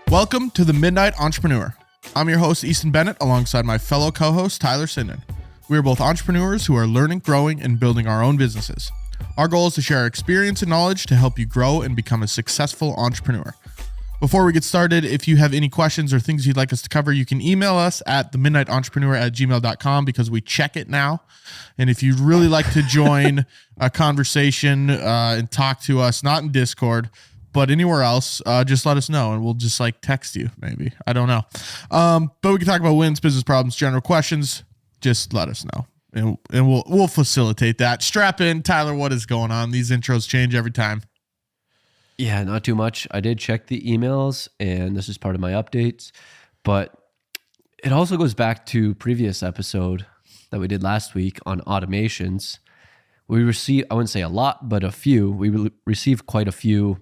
Welcome to the Midnight Entrepreneur. I'm your host, Easton Bennett, alongside my fellow co-host, Tyler and Easton. We are both entrepreneurs who are learning, growing, and building our own businesses. Our goal is to share our experience and knowledge to help you grow and become a successful entrepreneur. Before we get started, if you have any questions or things you'd like us to cover, you can email us at themidnightentrepreneur@gmail.com because we check it now. And if you'd really like to join a conversation and talk to us, not in Discord, but anywhere else, just let us know and we'll just text you maybe. I don't know. But we can talk about wins, business problems, general questions. Just let us know and we'll facilitate that. Strap in. Tyler, what is going on? These intros change every time. Yeah, not too much. I did check the emails and this is part of my updates, but it also goes back to previous episode that we did last week on automations. We received, I wouldn't say a lot, but a few. We received quite a few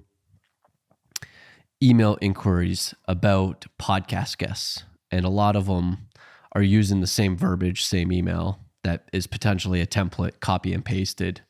email inquiries about podcast guests, and a lot of them are using the same verbiage, same email that is potentially a template copy and pasted.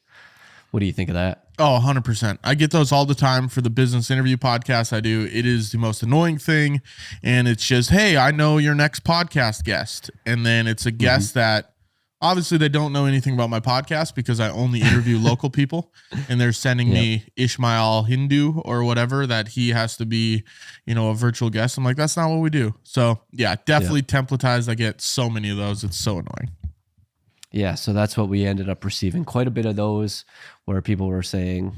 What do you think of that? Oh, 100%. I get those all the time for the business interview podcast I do. It is the most annoying thing. And it's just, hey, I know your next podcast guest. And then it's a guest that obviously they don't know anything about my podcast because I only interview local people. And they're sending me Ishmael Hindu or whatever that he has to be, a virtual guest. I'm like, that's not what we do. So yeah, definitely templatized. I get so many of those. It's so annoying. Yeah, so that's what we ended up receiving. Quite a bit of those where people were saying,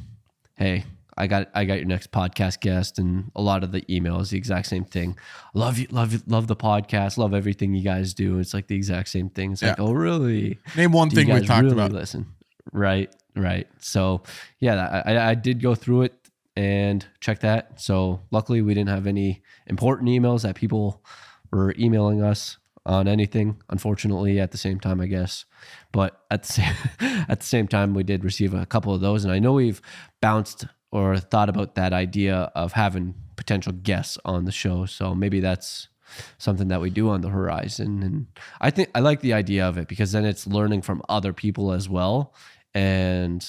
hey, I got your next podcast guest, and a lot of the emails, the exact same thing. Love the podcast, love everything you guys do. It's like the exact same thing. It's like, oh, really? Name one thing we talked really about. Listen. Right. So yeah, I did go through it and check that. So luckily we didn't have any important emails that people were emailing us on anything, unfortunately, at the same time, I guess. But at the same time, we did receive a couple of those. And I know we've bounced or thought about that idea of having potential guests on the show. So maybe that's something that we do on the horizon. And I think I like the idea of it because then it's learning from other people as well. And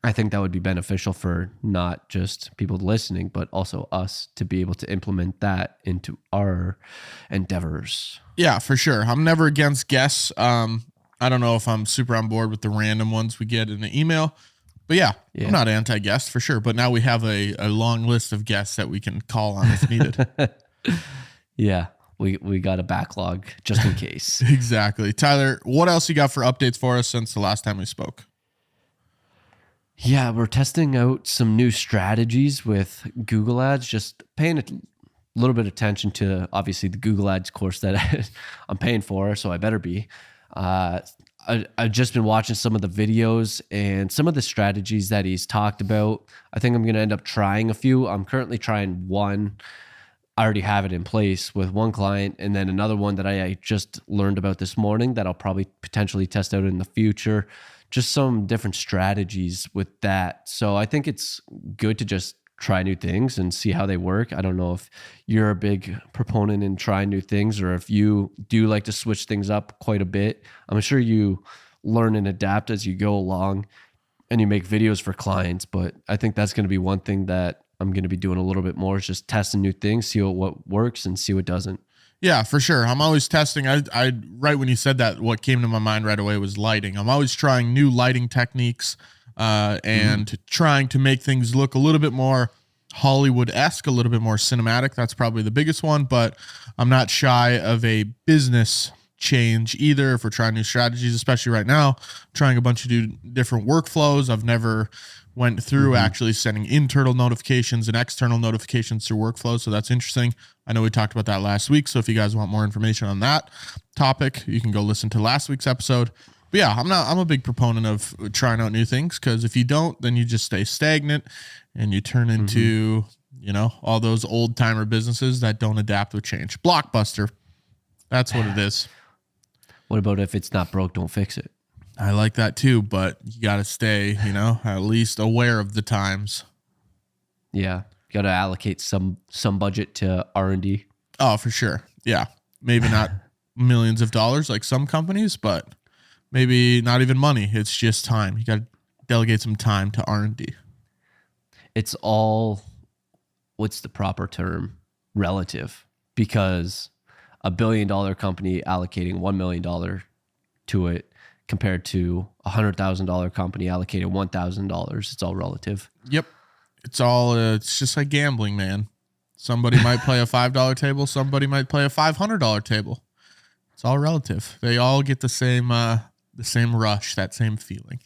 I think that would be beneficial for not just people listening, but also us to be able to implement that into our endeavors. Yeah, for sure. I'm never against guests. I don't know if I'm super on board with the random ones we get in the email, but yeah. I'm not anti-guest for sure. But now we have a long list of guests that we can call on if needed. Yeah, we got a backlog just in case. Exactly. Tyler, what else you got for updates for us since the last time we spoke? Yeah, we're testing out some new strategies with Google Ads, just paying a little bit of attention to, obviously, the Google Ads course that I'm paying for, so I better be. I've just been watching some of the videos and some of the strategies that he's talked about. I think I'm going to end up trying a few. I'm currently trying one. I already have it in place with one client, and then another one that I just learned about this morning that I'll probably potentially test out in the future. Just some different strategies with that. So I think it's good to just try new things and see how they work. I don't know if you're a big proponent in trying new things or if you do like to switch things up quite a bit. I'm sure you learn and adapt as you go along and you make videos for clients, but I think that's going to be one thing that I'm going to be doing a little bit more is just testing new things, see what works and see what doesn't. Yeah, for sure. I'm always testing. I right when you said that, what came to my mind right away was lighting. I'm always trying new lighting techniques and trying to make things look a little bit more Hollywood-esque, a little bit more cinematic. That's probably the biggest one, but I'm not shy of a business change either if we're trying new strategies, especially right now, trying a bunch of different workflows. I've never went through actually sending internal notifications and external notifications through workflows. So that's interesting. I know we talked about that last week. So if you guys want more information on that topic, you can go listen to last week's episode. But yeah, I'm a big proponent of trying out new things because if you don't, then you just stay stagnant and you turn into, all those old timer businesses that don't adapt with change. Blockbuster. That's what it is. What about if it's not broke, don't fix it? I like that too, but you got to stay, at least aware of the times. Yeah. You got to allocate some budget to R&D. Oh, for sure. Yeah. Maybe not millions of dollars like some companies, but maybe not even money. It's just time. You got to delegate some time to R&D. it's all, what's the proper term? Relative. Because a $1 billion company allocating $1 million to it compared to a $100,000 company allocating $1,000, it's all relative. Yep. It's just like gambling, man. Somebody might play a $5 table. Somebody might play a $500 table. It's all relative. They all get the same rush, that same feeling.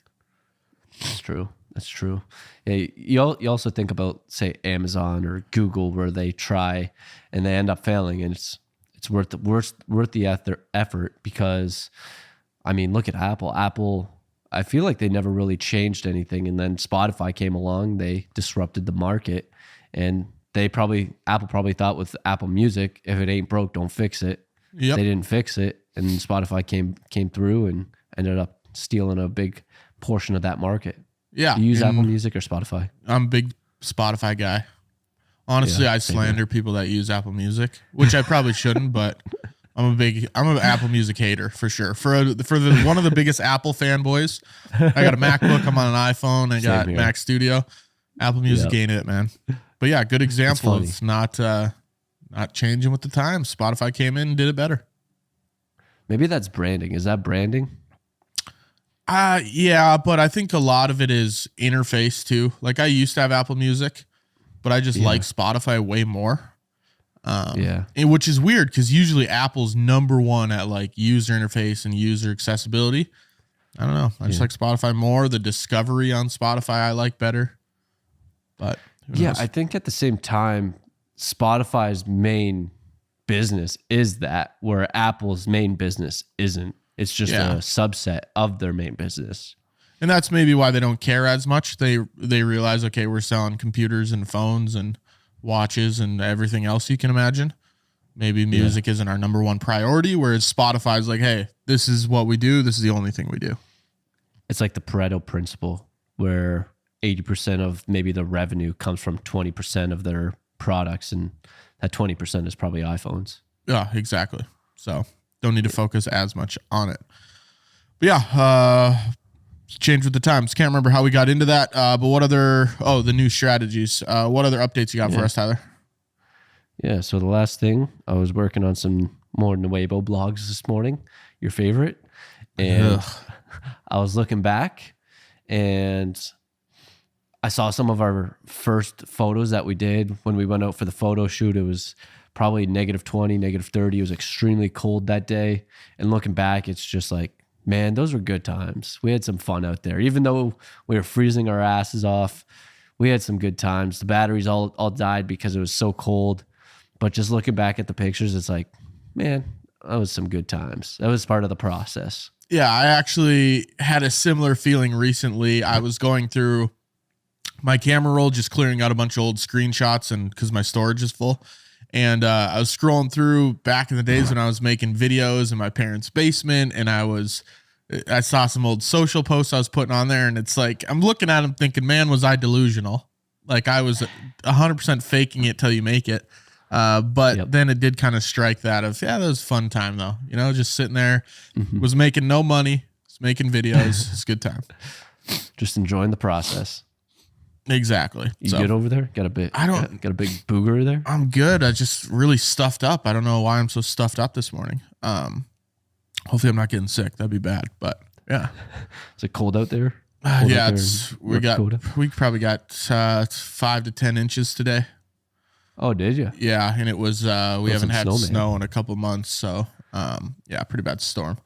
That's true. That's true. Yeah, you also think about, say, Amazon or Google, where they try and they end up failing, and it's worth the effort, because, I mean, look at Apple. Apple, I feel like they never really changed anything, and then Spotify came along, they disrupted the market, and Apple probably thought with Apple Music, if it ain't broke, don't fix it. Yep. They didn't fix it, and Spotify came through and ended up stealing a big portion of that market. Yeah. Do you use Apple Music or Spotify? I'm a big Spotify guy. Honestly, Yeah, I slander people that use Apple Music, which I probably shouldn't, but I'm an Apple Music hater for sure. For one of the biggest Apple fanboys, I got a MacBook, I'm on an iPhone, I got Mac Studio. Apple Music ain't it, man. But yeah, good example of not changing with the times. Spotify came in and did it better. Maybe that's branding. Is that branding? Yeah, but I think a lot of it is interface too. Like, I used to have Apple Music, but I just like Spotify way more. Which is weird, because usually Apple's number one at like user interface and user accessibility. I don't know. I just like Spotify more. The discovery on Spotify I like better. But yeah, I think at the same time, Spotify's main business is that, where Apple's main business isn't. It's just a subset of their main business. And that's maybe why they don't care as much. They realize, okay, we're selling computers and phones and watches and everything else you can imagine. Maybe music isn't our number one priority, whereas Spotify's like, hey, this is what we do. This is the only thing we do. It's like the Pareto principle, where 80% of maybe the revenue comes from 20% of their products, and that 20% is probably iPhones. Yeah, exactly. So don't need to focus as much on it. But yeah, change with the times. Can't remember how we got into that. But what other, the new strategies. What other updates you got for us, Tyler? Yeah, so the last thing, I was working on some more Nuevo blogs this morning, your favorite. And I was looking back, and I saw some of our first photos that we did when we went out for the photo shoot. It was probably -20, -30. It was extremely cold that day. And looking back, it's just like, man, those were good times. We had some fun out there. Even though we were freezing our asses off, we had some good times. The batteries all died because it was so cold. But just looking back at the pictures, it's like, man, that was some good times. That was part of the process. Yeah, I actually had a similar feeling recently. I was going through my camera roll, just clearing out a bunch of old screenshots, and because my storage is full. And I was scrolling through back in the days when I was making videos in my parents' basement, and I saw some old social posts I was putting on there, and it's like, I'm looking at them thinking, man, was I delusional? Like, I was 100% faking it till you make it. But then it did kind of strike that of, that was a fun time though. You know, just sitting there, was making no money, was making videos. It's a good time. Just enjoying the process. Exactly. You good over there? Got a big booger there? I'm good. I just really stuffed up. I don't know why I'm so stuffed up this morning. Hopefully I'm not getting sick. That'd be bad, but yeah. Is it cold out there? We probably got 5 to 10 inches today. Oh, did you? Yeah, and it was we haven't had snow in a couple months, so pretty bad storm.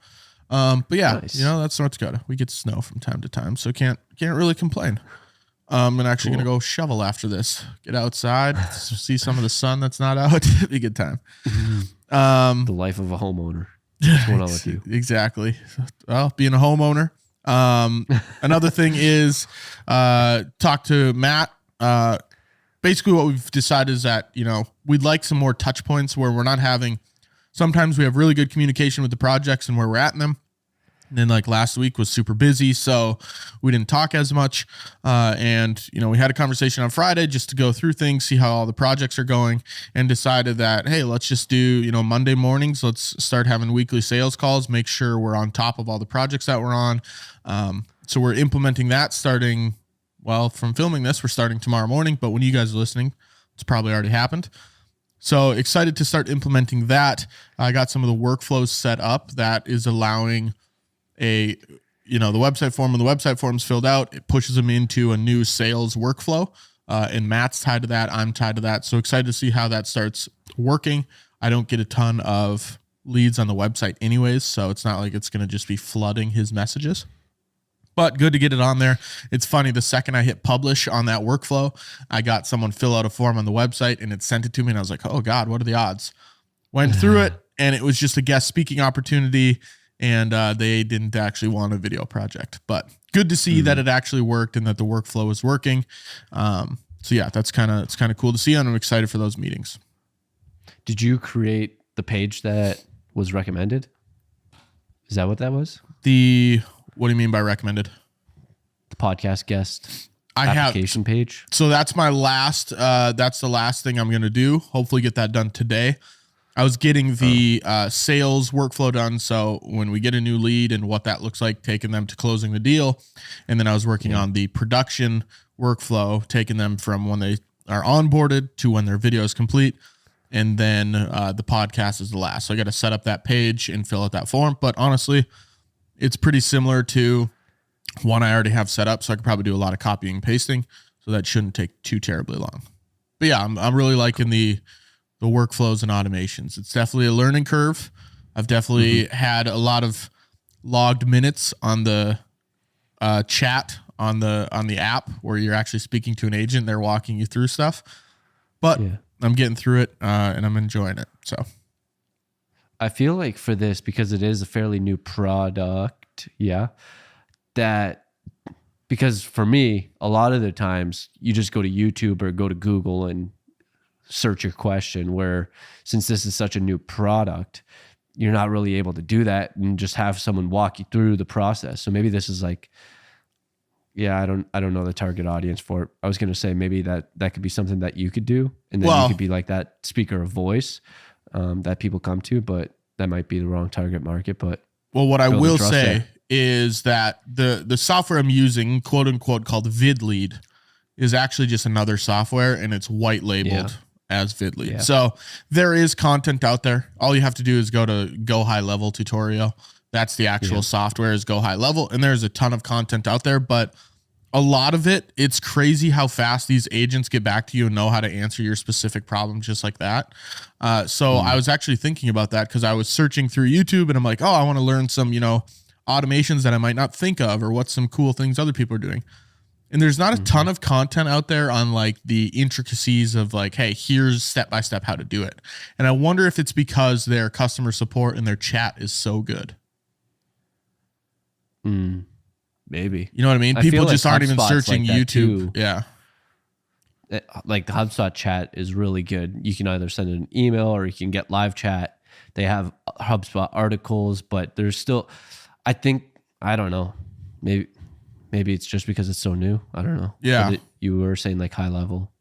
But yeah, nice. That's North Dakota. We get snow from time to time, so can't really complain. I'm actually gonna go shovel after this. Get outside, see some of the sun that's not out. It'd be a good time. The life of a homeowner. What's going on with you? Exactly. Well, being a homeowner. Another thing is talk to Matt. Basically what we've decided is that, we'd like some more touch points where we're not having, sometimes we have really good communication with the projects and where we're at in them. And then like last week was super busy, so we didn't talk as much. And we had a conversation on Friday just to go through things, see how all the projects are going, and decided that, hey, let's just do, Monday mornings. Let's start having weekly sales calls, make sure we're on top of all the projects that we're on. So we're implementing that starting well, from filming this, we're starting tomorrow morning, but when you guys are listening, it's probably already happened. So excited to start implementing that. I got some of the workflows set up that is allowing the website form. When the website form's filled out, it pushes them into a new sales workflow. And Matt's tied to that. I'm tied to that. So excited to see how that starts working. I don't get a ton of leads on the website anyways, so it's not like it's going to just be flooding his messages. But good to get it on there. It's funny, the second I hit publish on that workflow, I got someone fill out a form on the website and it sent it to me. And I was like, oh God, what are the odds? Went through it and it was just a guest speaking opportunity. And they didn't actually want a video project. But good to see that it actually worked and that the workflow is working. So yeah, it's kind of cool to see. And I'm excited for those meetings. Did you create the page that was recommended? Is that what that was? What do you mean by recommended? The podcast guest I application page. So that's my last, that's the last thing I'm going to do. Hopefully get that done today. I was getting the sales workflow done. So when we get a new lead and what that looks like, taking them to closing the deal. And then I was working on the production workflow, taking them from when they are onboarded to when their video is complete. And then the podcast is the last. So I got to set up that page and fill out that form. But honestly, it's pretty similar to one I already have set up. So I could probably do a lot of copying and pasting. So that shouldn't take too terribly long. But yeah, I'm really liking the workflows and automations. It's definitely a learning curve. I've definitely had a lot of logged minutes on the chat on the app where you're actually speaking to an agent. They're walking you through stuff, but I'm getting through it and I'm enjoying it. So I feel like for this, because it is a fairly new product, because for me, a lot of the times you just go to YouTube or go to Google and search your question, where since this is such a new product, you're not really able to do that and just have someone walk you through the process. So maybe this is like, I don't know the target audience for it. I was going to say maybe that could be something that you could do, and then you could be like that speaker of voice that people come to, but that might be the wrong target market. But what I will say is that the software I'm using, quote unquote, called VidLead, is actually just another software, and it's white labeled as VidLead. Yeah. So there is content out there. All you have to do is go to Go High Level tutorial. That's the actual software, is Go High Level. And there's a ton of content out there, but a lot of it, it's crazy how fast these agents get back to you and know how to answer your specific problem just like that. So I was actually thinking about that because I was searching through YouTube and I'm like, oh, I want to learn some, automations that I might not think of, or what's some cool things other people are doing. And there's not a ton of content out there on like the intricacies of like, hey, here's step-by-step how to do it. And I wonder if it's because their customer support and their chat is so good. Maybe. You know what I mean? People just aren't even searching like YouTube. Yeah. Like the HubSpot chat is really good. You can either send an email or you can get live chat. They have HubSpot articles, but there's still, I don't know. Maybe it's just because it's so new. I don't know. Yeah. You were saying like high level.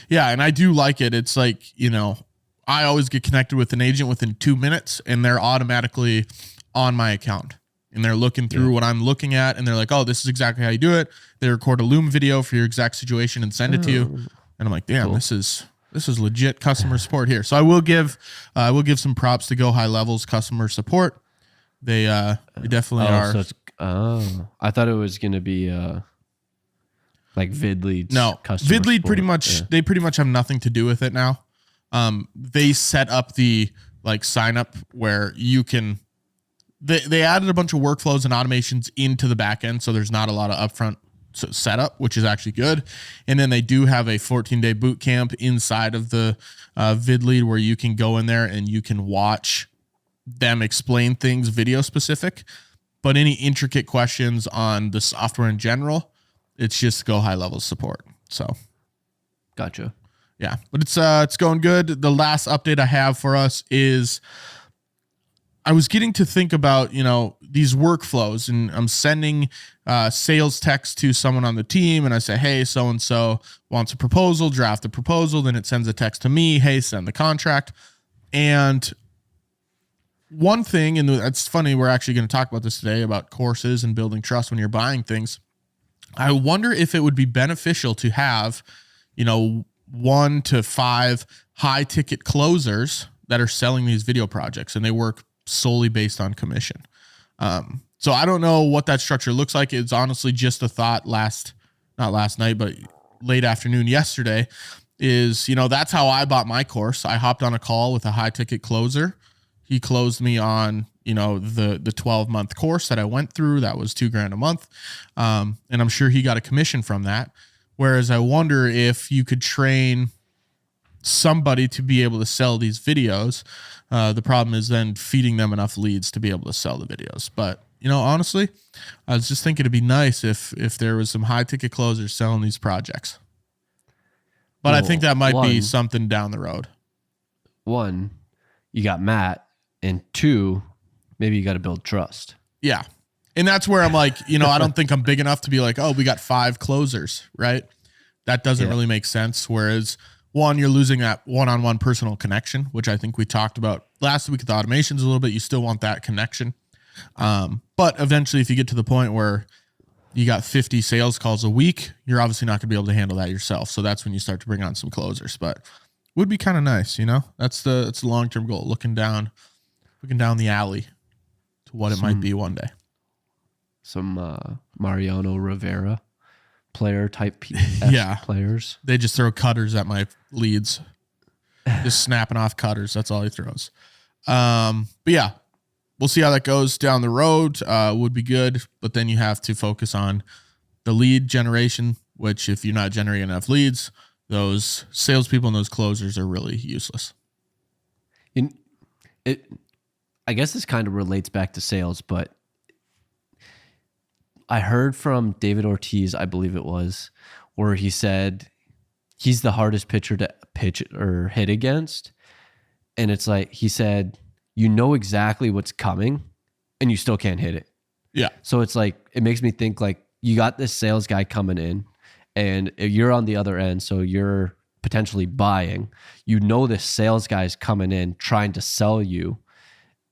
Yeah. And I do like it. It's like, I always get connected with an agent within 2 minutes and they're automatically on my account. And they're looking through what I'm looking at, and they're like, oh, this is exactly how you do it. They record a Loom video for your exact situation and send it to you. And I'm like, damn, cool. This is legit customer support here. So I will give some props to Go High Level's customer support. They definitely are. So I thought it was going to be like VidLead's. No, VidLead pretty much, they pretty much have nothing to do with it now. They set up the like sign up where you can, They added a bunch of workflows and automations into the back end, so there's not a lot of upfront setup, which is actually good. And then they do have a 14-day boot camp inside of the VidLead where you can go in there and you can watch them explain things video specific. But any intricate questions on the software in general, it's just Go High Level support. So, gotcha. Yeah, but it's going good. The last update I have for us is, I was getting to think about, these workflows, and I'm sending sales text to someone on the team, and I say, hey, so-and-so wants a proposal, draft the proposal. Then it sends a text to me, hey, send the contract. And one thing, and it's funny, we're actually going to talk about this today about courses and building trust when you're buying things. I wonder if it would be beneficial to have, 1 to 5 high ticket closers that are selling these video projects, and they work solely based on commission. So I don't know what that structure looks like. It's honestly just a thought not last night, but late afternoon yesterday is, that's how I bought my course. I hopped on a call with a high ticket closer. He closed me on, the 12-month course that I went through. That was $2,000 a month. And I'm sure he got a commission from that. Whereas I wonder if you could train somebody to be able to sell these videos. The problem is then feeding them enough leads to be able to sell the videos. But, honestly, I was just thinking it'd be nice if there was some high ticket closers selling these projects. But I think that might be something down the road. 1, you got Matt, and 2, maybe you got to build trust. Yeah. And that's where I'm like, I don't think I'm big enough to be like, oh, we got 5 closers, right? That doesn't really make sense. Whereas 1, you're losing that one-on-one personal connection, which I think we talked about last week with the automations a little bit. You still want that connection. But eventually, if you get to the point where you got 50 sales calls a week, you're obviously not going to be able to handle that yourself. So that's when you start to bring on some closers. But would be kind of nice, That's the long-term goal. Looking down the alley to what it might be one day. Some Mariano Rivera player type players. They just throw cutters at my leads. Just snapping off cutters. That's all he throws. But yeah, we'll see how that goes down the road. Would be good, but then you have to focus on the lead generation, which if you're not generating enough leads, those salespeople and those closers are really useless. I guess this kind of relates back to sales, but I heard from David Ortiz, I believe it was, where he said he's the hardest pitcher to pitch or hit against. And it's like, he said, exactly what's coming and you still can't hit it. Yeah. So it's like, it makes me think like you got this sales guy coming in and you're on the other end. So you're potentially buying, this sales guy's coming in trying to sell you,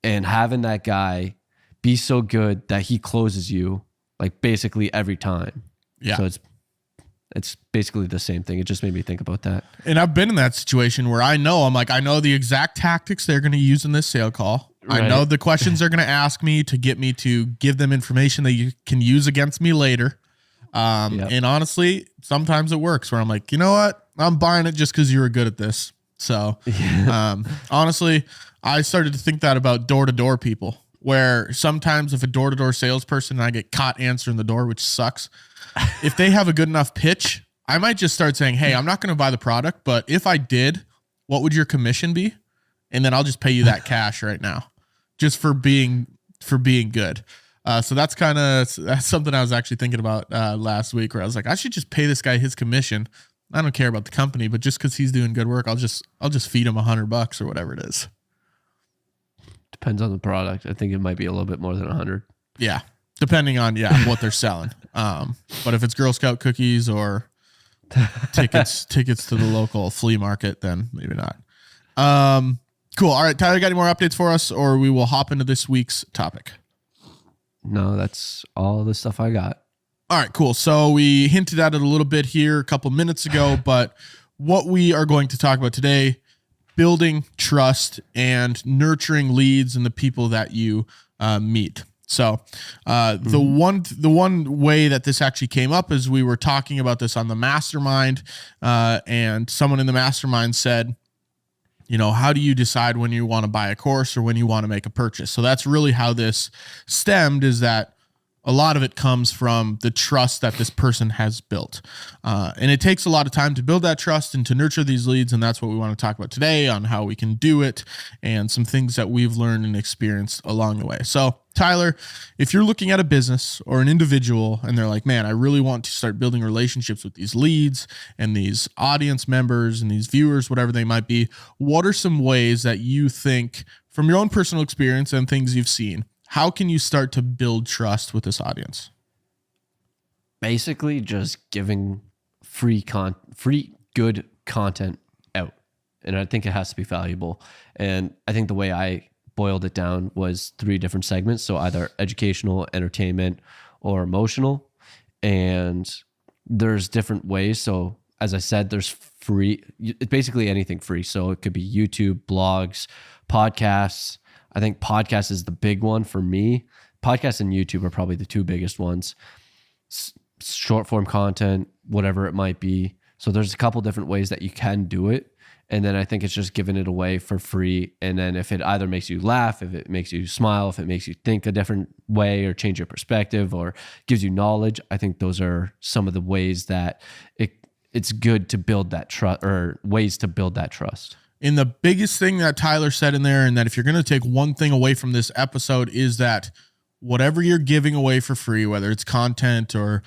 and having that guy be so good that he closes you like basically every time. Yeah. So it's basically the same thing. It just made me think about that. And I've been in that situation where I know the exact tactics they're going to use in this sale call. Right. I know the questions they're going to ask me to get me to give them information that you can use against me later. And honestly, sometimes it works where I'm like, you know what? I'm buying it just because you were good at this. So honestly, I started to think that about door-to-door people, where sometimes if a door-to-door salesperson and I get caught answering the door, which sucks, if they have a good enough pitch, I might just start saying, hey, I'm not going to buy the product, but if I did, what would your commission be? And then I'll just pay you that cash right now just for being good. So that's something I was actually thinking about last week, where I was like, I should just pay this guy his commission. I don't care about the company, but just because he's doing good work, I'll just feed him $100 or whatever it is. Depends on the product. I think it might be a little bit more than 100. Yeah. Depending on, what they're selling. But if it's Girl Scout cookies or tickets to the local flea market, then maybe not. Cool. All right, Tyler, got any more updates for us, or we will hop into this week's topic? No, that's all the stuff I got. All right, cool. So we hinted at it a little bit here a couple minutes ago, but what we are going to talk about today, building trust and nurturing leads and the people that you meet. So the one way that this actually came up is we were talking about this on the mastermind, and someone in the mastermind said, how do you decide when you want to buy a course or when you want to make a purchase? So that's really how this stemmed, is that a lot of it comes from the trust that this person has built. And it takes a lot of time to build that trust and to nurture these leads. And that's what we want to talk about today, on how we can do it and some things that we've learned and experienced along the way. So Tyler, if you're looking at a business or an individual and they're like, man, I really want to start building relationships with these leads and these audience members and these viewers, whatever they might be, what are some ways that you think from your own personal experience and things you've seen, how can you start to build trust with this audience? Basically just giving free good content out. And I think it has to be valuable. And I think the way I boiled it down was 3 different segments. So either educational, entertainment, or emotional. and there's different ways. So as I said, there's free, basically anything free. So it could be YouTube, blogs, podcasts. I think podcast is the big one for me. Podcasts and YouTube are probably the two biggest ones. Short form content, whatever it might be. So there's a couple different ways that you can do it. And then I think it's just giving it away for free. And then if it either makes you laugh, if it makes you smile, if it makes you think a different way or change your perspective or gives you knowledge, I think those are some of the ways that it's good to build that trust, or ways to build that trust. And the biggest thing that Tyler said in there, and that if you're going to take one thing away from this episode, is that whatever you're giving away for free, whether it's content or,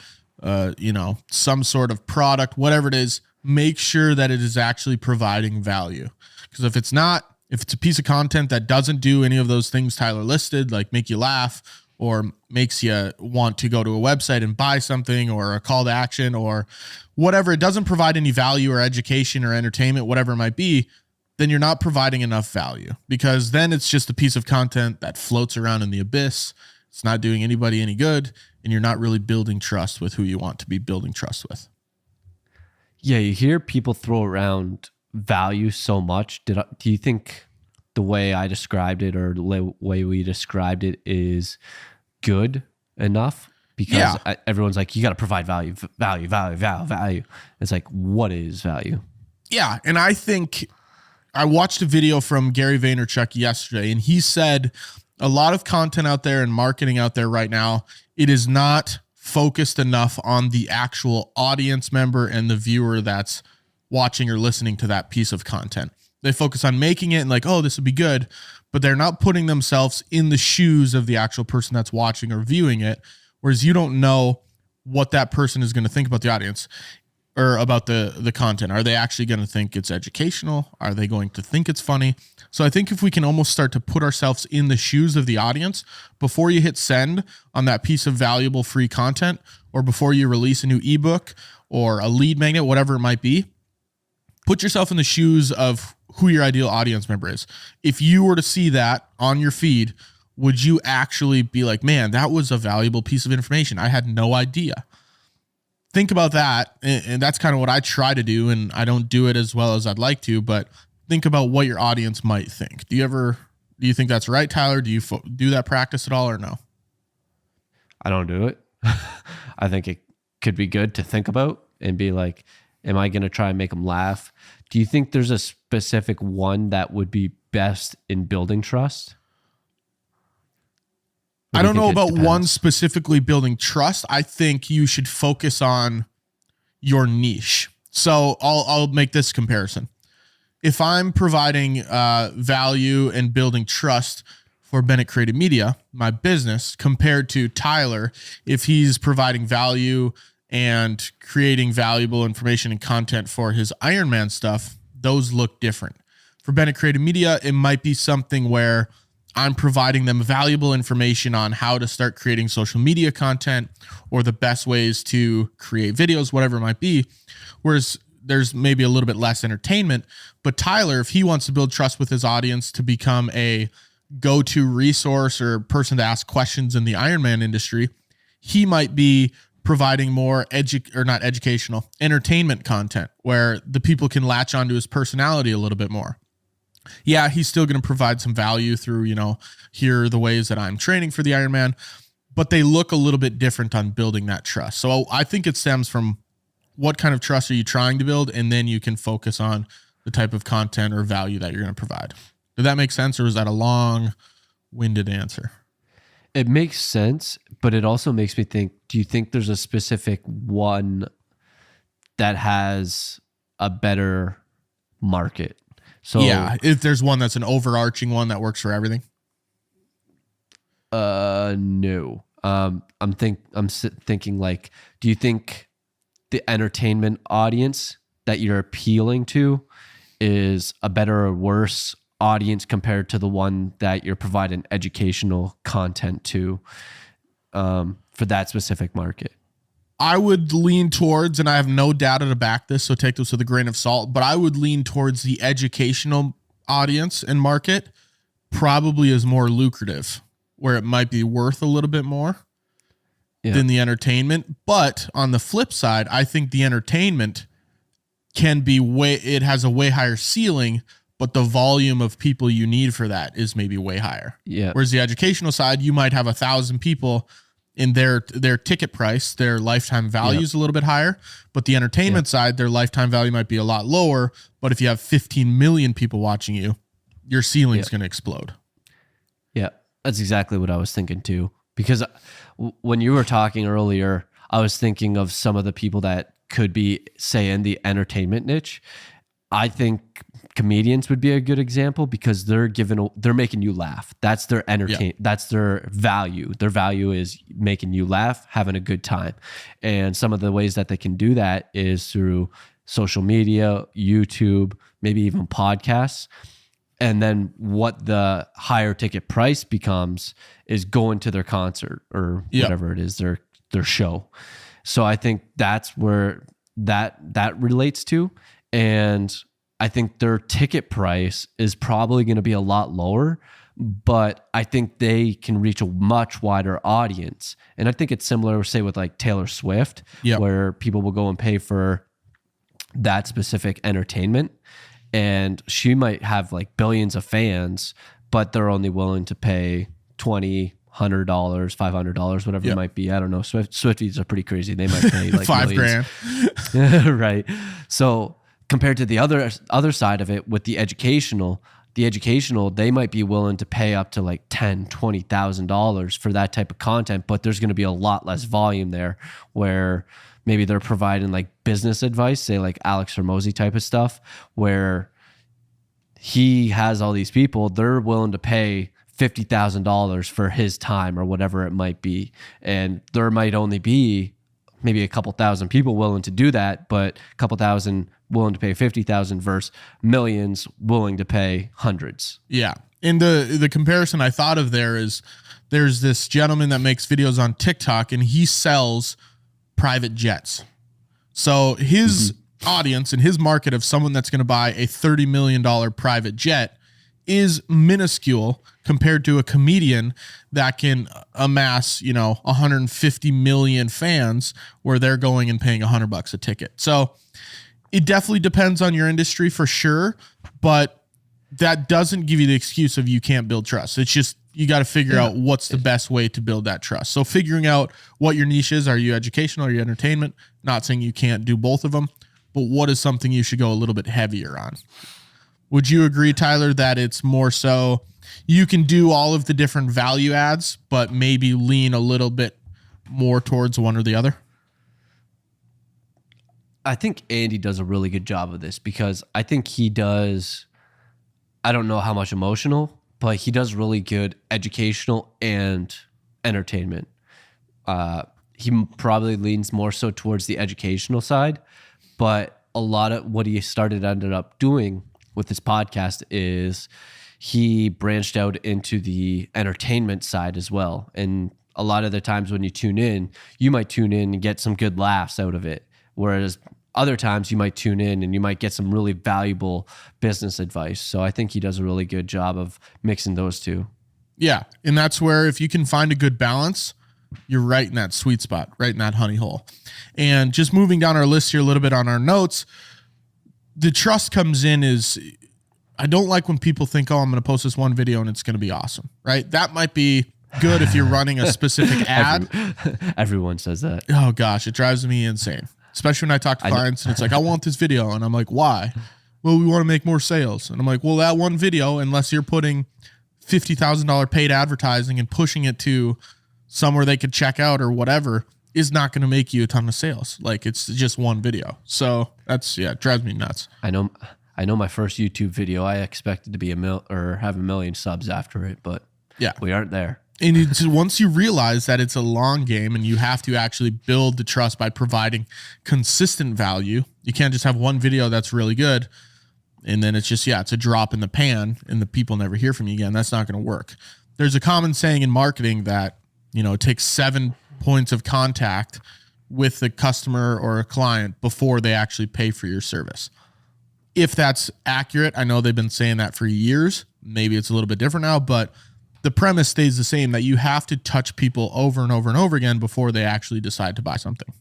some sort of product, whatever it is, make sure that it is actually providing value. Because if it's not, if it's a piece of content that doesn't do any of those things Tyler listed, like make you laugh or makes you want to go to a website and buy something, or a call to action or whatever, it doesn't provide any value or education or entertainment, whatever it might be, then you're not providing enough value, because then it's just a piece of content that floats around in the abyss. It's not doing anybody any good, and you're not really building trust with who you want to be building trust with. Yeah, you hear people throw around value so much. Do you think the way I described it, or the way we described it, is good enough? Because everyone's like, you got to provide value. It's like, what is value? Yeah, and I think I watched a video from Gary Vaynerchuk yesterday, and he said a lot of content out there and marketing out there right now, it is not focused enough on the actual audience member and the viewer that's watching or listening to that piece of content. They focus on making it and like, oh, this would be good, but they're not putting themselves in the shoes of the actual person that's watching or viewing it. Whereas you don't know what that person is going to think about the audience or about the content. Are they actually going to think it's educational? Are they going to think it's funny? So I think if we can almost start to put ourselves in the shoes of the audience before you hit send on that piece of valuable free content, or before you release a new ebook or a lead magnet, whatever it might be, put yourself in the shoes of who your ideal audience member is. If you were to see that on your feed, would you actually be like, man, that was a valuable piece of information? I had no idea. Think about that. And that's kind of what I try to do. And I don't do it as well as I'd like to, but think about what your audience might think. Do you think that's right, Tyler? Do you do that practice at all, or no? I don't do it. I think it could be good to think about and be like, am I going to try and make them laugh? Do you think there's a specific one that would be best in building trust? I don't know about one specifically building trust. I think you should focus on your niche. So I'll make this comparison. If I'm providing value and building trust for Bennett Creative Media, my business, compared to Tyler, if he's providing value and creating valuable information and content for his Ironman stuff, those look different. For Bennett Creative Media, it might be something where I'm providing them valuable information on how to start creating social media content or the best ways to create videos, whatever it might be. Whereas there's maybe a little bit less entertainment. But Tyler, if he wants to build trust with his audience to become a go-to resource or person to ask questions in the Ironman industry, he might be providing more entertainment content where the people can latch onto his personality a little bit more. Yeah, he's still going to provide some value through, here are the ways that I'm training for the Ironman, but they look a little bit different on building that trust. So I think it stems from what kind of trust are you trying to build, and then you can focus on the type of content or value that you're going to provide. Did that make sense, or is that a long-winded answer? It makes sense, but it also makes me think, do you think there's a specific one that has a better market? So yeah, if there's one that's an overarching one that works for everything. No. I'm thinking like, do you think the entertainment audience that you're appealing to is a better or worse audience compared to the one that you're providing educational content to, for that specific market? I would lean towards, and I have no data to back this, so take this with a grain of salt, but I would lean towards the educational audience and market probably is more lucrative, where it might be worth a little bit more. than the entertainment. But on the flip side, I think the entertainment it has a way higher ceiling, but the volume of people you need for that is maybe way higher. Yeah. Whereas the educational side, you might have 1,000 people in their ticket price, their lifetime value is a little bit higher, but the entertainment side, their lifetime value might be a lot lower. But if you have 15 million people watching you, your ceiling's going to explode. Yeah, that's exactly what I was thinking too. Because when you were talking earlier, I was thinking of some of the people that could be, say, in the entertainment niche. I think comedians would be a good example because they're making you laugh. That's their That's their value. Their value is making you laugh, having a good time. And some of the ways that they can do that is through social media, YouTube, maybe even podcasts. And then what the higher ticket price becomes is going to their concert or whatever it is, their show. So I think that's where that relates to. And I think their ticket price is probably going to be a lot lower, but I think they can reach a much wider audience. And I think it's similar, say, with like Taylor Swift, where people will go and pay for that specific entertainment. And she might have like billions of fans, but they're only willing to pay $20, $100, $500, whatever it might be. I don't know. Swifties are pretty crazy. They might pay like $5,000. Right. So compared to the other side of it with the educational, they might be willing to pay up to like $10,000, $20,000 for that type of content, but there's going to be a lot less volume there where maybe they're providing like business advice, say like Alex Hormozy type of stuff, where he has all these people, they're willing to pay $50,000 for his time or whatever it might be. And there might only be maybe a couple thousand people willing to do that, but a couple thousand willing to pay 50,000 versus millions willing to pay hundreds. Yeah. And the comparison I thought of there is there's this gentleman that makes videos on TikTok and he sells private jets. So his audience and his market of someone that's going to buy a $30 million private jet is minuscule compared to a comedian that can amass, 150 million fans where they're going and paying $100 a ticket. So it definitely depends on your industry for sure, but that doesn't give you the excuse of you can't build trust. It's just, you got to figure out what's the best way to build that trust. So figuring out what your niche is, are you educational, are you entertainment? Not saying you can't do both of them, but what is something you should go a little bit heavier on? Would you agree, Tyler, that it's more so you can do all of the different value adds, but maybe lean a little bit more towards one or the other? I think Andy does a really good job of this because I think he does, I don't know how much emotional, but he does really good educational and entertainment. He probably leans more so towards the educational side, but a lot of what he ended up doing with this podcast is he branched out into the entertainment side as well. And a lot of the times when you tune in, you might tune in and get some good laughs out of it. Whereas other times you might tune in and you might get some really valuable business advice. So I think he does a really good job of mixing those two. Yeah. And that's where if you can find a good balance, you're right in that sweet spot, right in that honey hole. And just moving down our list here a little bit on our notes, the trust comes in is, I don't like when people think, oh, I'm going to post this one video and it's going to be awesome, right? That might be good if you're running a specific ad. Everyone says that. Oh gosh, it drives me insane. Especially when I talk to clients and it's like, I want this video. And I'm like, why? Well, we want to make more sales. And I'm like, well, that one video, unless you're putting $50,000 paid advertising and pushing it to somewhere they could check out or whatever, is not going to make you a ton of sales. Like, it's just one video. So that's, it drives me nuts. I know my first YouTube video, I expected to be have 1 million subs after it, but we aren't there. And it's, once you realize that it's a long game and you have to actually build the trust by providing consistent value, you can't just have one video that's really good and then it's just, it's a drop in the pan and the people never hear from you again. That's not going to work. There's a common saying in marketing that, it takes 7 points of contact with the customer or a client before they actually pay for your service. If that's accurate, I know they've been saying that for years. Maybe it's a little bit different now, but the premise stays the same, that you have to touch people over and over and over again before they actually decide to buy something.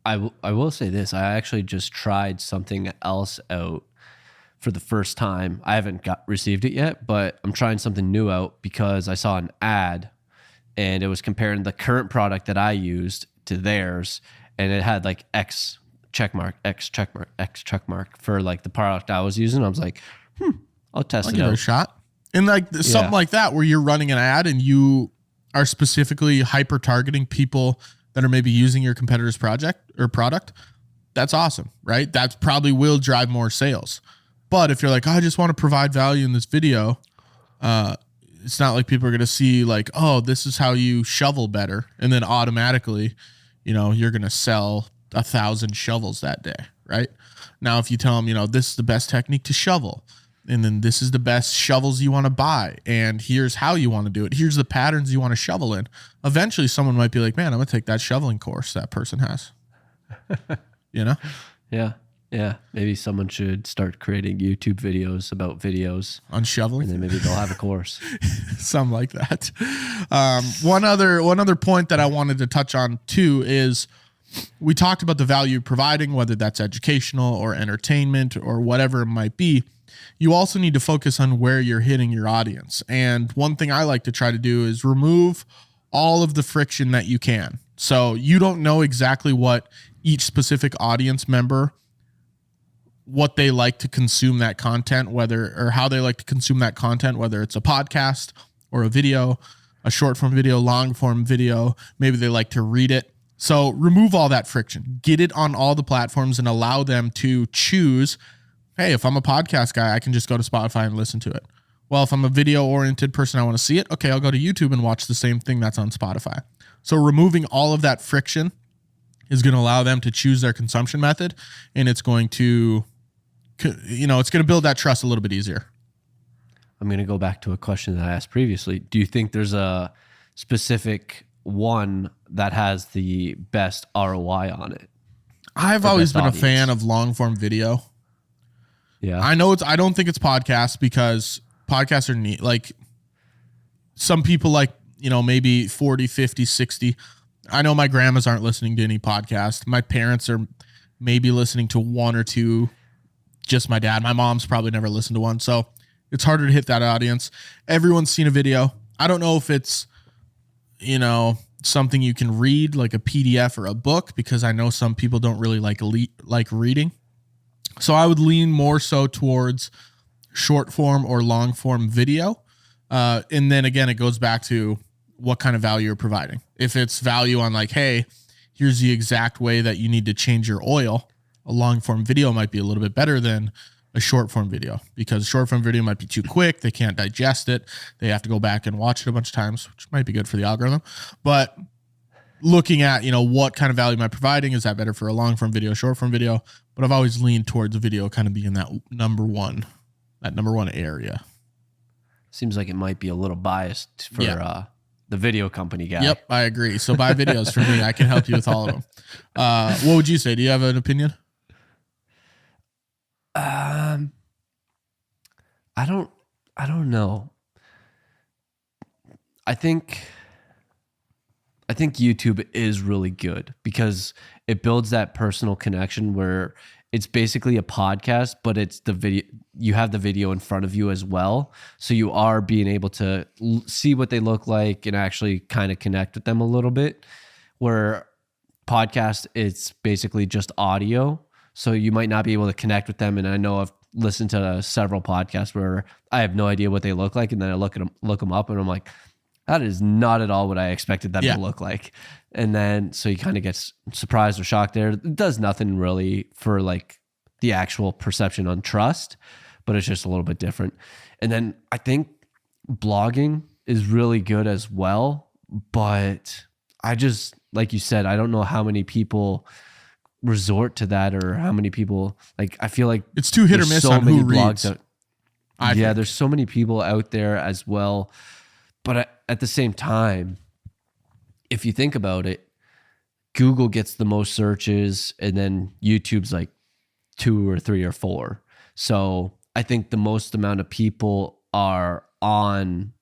I will say this. I actually just tried something else out for the first time. I haven't received it yet, but I'm trying something new out because I saw an ad and it was comparing the current product that I used to theirs, and it had like X checkmark, X checkmark, X checkmark for like the product I was using. I was like, I'll test I'll it give out. it a shot. And like something like that, where you're running an ad and you are specifically hyper targeting people that are maybe using your competitor's project or product, that's awesome, right? That probably will drive more sales. But if you're like, I just want to provide value in this video, it's not like people are going to see like, oh, this is how you shovel better, and then automatically, you're going to sell 1,000 shovels that day, right? Now, if you tell them, this is the best technique to shovel, and then this is the best shovels you want to buy, and here's how you want to do it, here's the patterns you want to shovel in, eventually someone might be like, man, I'm going to take that shoveling course that person has. Yeah. Maybe someone should start creating YouTube videos about videos on shoveling, and then maybe they'll have a course. Something like that. One other point that I wanted to touch on too is, we talked about the value providing, whether that's educational or entertainment or whatever it might be. You also need to focus on where you're hitting your audience. And one thing I like to try to do is remove all of the friction that you can. So you don't know exactly what each specific audience member, what they like to consume that content, or how they like to consume that content, whether it's a podcast or a video, a short form video, long form video, maybe they like to read it. So remove all that friction, get it on all the platforms, and allow them to choose, hey, if I'm a podcast guy, I can just go to Spotify and listen to it. Well, if I'm a video oriented person, I want to see it. Okay, I'll go to YouTube and watch the same thing that's on Spotify. So removing all of that friction is going to allow them to choose their consumption method, and it's going to, it's going to build that trust a little bit easier. I'm going to go back to a question that I asked previously. Do you think there's a specific one that has the best ROI on it? I've always been a fan of long form video. Yeah. I don't think it's podcasts, because podcasts are neat. Like, some people like, maybe 40, 50, 60. I know my grandmas aren't listening to any podcast. My parents are maybe listening to one or two. Just my dad. My mom's probably never listened to one. So it's harder to hit that audience. Everyone's seen a video. I don't know if it's, something you can read, like a PDF or a book, because I know some people don't really like reading. So I would lean more so towards short form or long form video. And then again, it goes back to what kind of value you're providing. If it's value on like, hey, here's the exact way that you need to change your oil, a long form video might be a little bit better than a short form video, because short form video might be too quick. They can't digest it. They have to go back and watch it a bunch of times, which might be good for the algorithm. But looking at, what kind of value am I providing? Is that better for a long form video, short form video? But I've always leaned towards a video kind of being that number one area. Seems like it might be a little biased for the video company guy. Yep, I agree. So buy videos from me. I can help you with all of them. What would you say? Do you have an opinion? I don't know. I think YouTube is really good because it builds that personal connection where it's basically a podcast, but it's the video. You have the video in front of you as well. So you are being able to see what they look like and actually kind of connect with them a little bit. Where podcast, it's basically just audio. So you might not be able to connect with them. And I know I've listened to several podcasts where I have no idea what they look like. And then I look them up and I'm like, that is not at all what I expected them to look like. And then, so you kind of get surprised or shocked there. It does nothing really for like the actual perception on trust, but it's just a little bit different. And then I think blogging is really good as well. But I just, like you said, I don't know how many people resort to that or how many people, like, I feel like it's too hit or miss on who reads. There's so many people out there as well. But at the same time, if you think about it, Google gets the most searches and then YouTube's like 2 or 3 or 4. So I think the most amount of people are on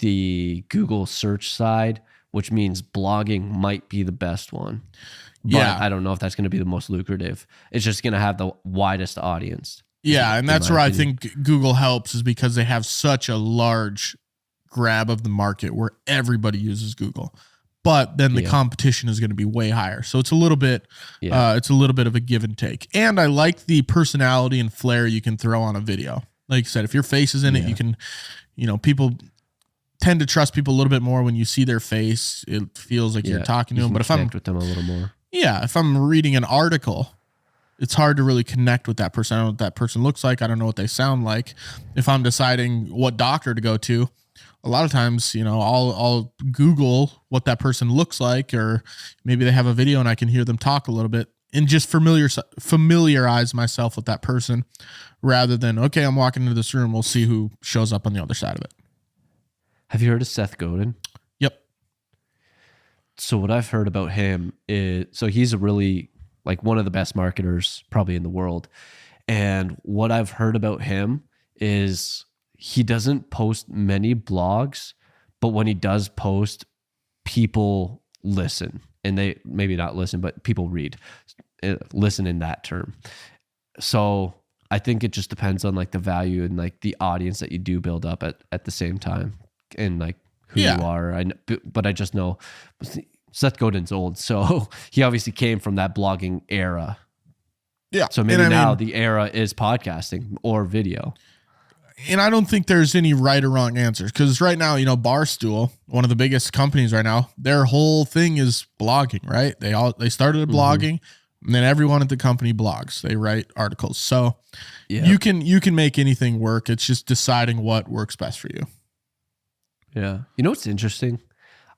the Google search side, which means blogging might be the best one. But Yeah. I don't know if that's going to be the most lucrative. It's just going to have the widest audience. Yeah, and that's where I think Google helps, is because they have such a large grab of the market where everybody uses Google. But then the competition is going to be way higher. So it's a little bit of a give and take. And I like the personality and flair you can throw on a video. Like I said, if your face is in it, you can, people tend to trust people a little bit more when you see their face. It feels like you're talking to them. But if I'm with them a little more. Yeah, if I'm reading an article, it's hard to really connect with that person. I don't know what that person looks like. I don't know what they sound like. If I'm deciding what doctor to go to, a lot of times, I'll Google what that person looks like, or maybe they have a video and I can hear them talk a little bit and just familiarize myself with that person rather than, okay, I'm walking into this room, we'll see who shows up on the other side of it. Have you heard of Seth Godin? Yep. So what I've heard about him is, so he's a really one of the best marketers probably in the world. And what I've heard about him is he doesn't post many blogs, but when he does post, people listen, and they maybe not listen, but people read, listen in that term. So I think it just depends on the value and the audience that you do build up at the same time, and who you are. But I just know Seth Godin's old, so he obviously came from that blogging era. Yeah. So maybe now the era is podcasting or video. And I don't think there's any right or wrong answers, because right now, Barstool, one of the biggest companies right now, their whole thing is blogging, right? They started blogging, and then everyone at the company blogs. They write articles. So you can make anything work. It's just deciding what works best for you. Yeah. You know what's interesting?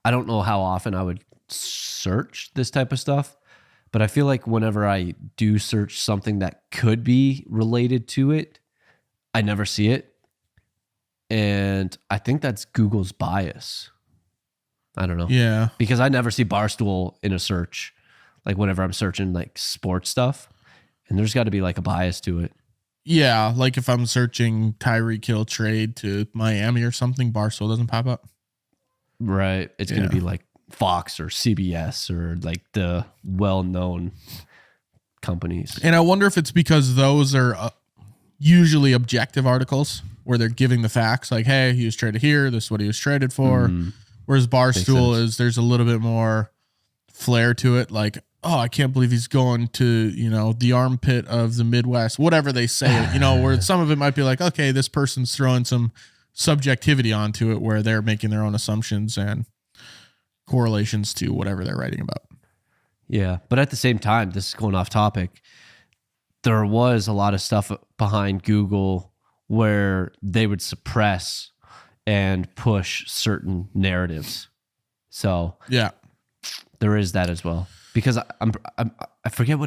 I don't know how often I would search this type of stuff, but I feel like whenever I do search something that could be related to it, I never see it. And I think that's Google's bias. I don't know. Yeah. Because I never see Barstool in a search, whenever I'm searching sports stuff, and there's got to be a bias to it. Yeah. Like if I'm searching Tyreek Hill trade to Miami or something, Barstool doesn't pop up. Right. It's going to be Fox or CBS or the well-known companies. And I wonder if it's because those are usually objective articles where they're giving the facts, hey, he was traded here, this is what he was traded for. Whereas Barstool there's a little bit more flair to it. Oh, I can't believe he's going to, the armpit of the Midwest, whatever they say, where some of it might be okay, this person's throwing some subjectivity onto it where they're making their own assumptions and correlations to whatever they're writing about. Yeah. But at the same time, this is going off topic. There was a lot of stuff behind Google where they would suppress and push certain narratives. So yeah, there is that as well. Because I forget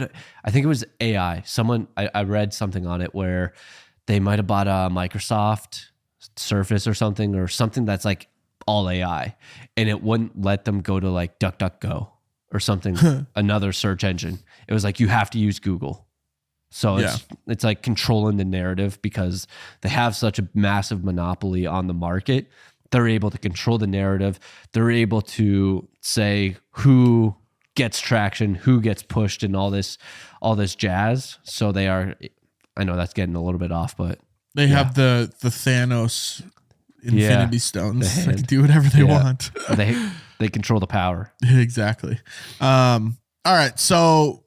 I think it was AI. I read something on it where they might have bought a Microsoft Surface or something that's all AI, and it wouldn't let them go to DuckDuckGo or something, another search engine. It was you have to use Google. So it's controlling the narrative because they have such a massive monopoly on the market. They're able to control the narrative. They're able to say who gets traction, who gets pushed, and all this jazz. So they are, I know that's getting a little bit off, but they have the Thanos Infinity Stones. They can do whatever they want. They control the power. Exactly. All right. So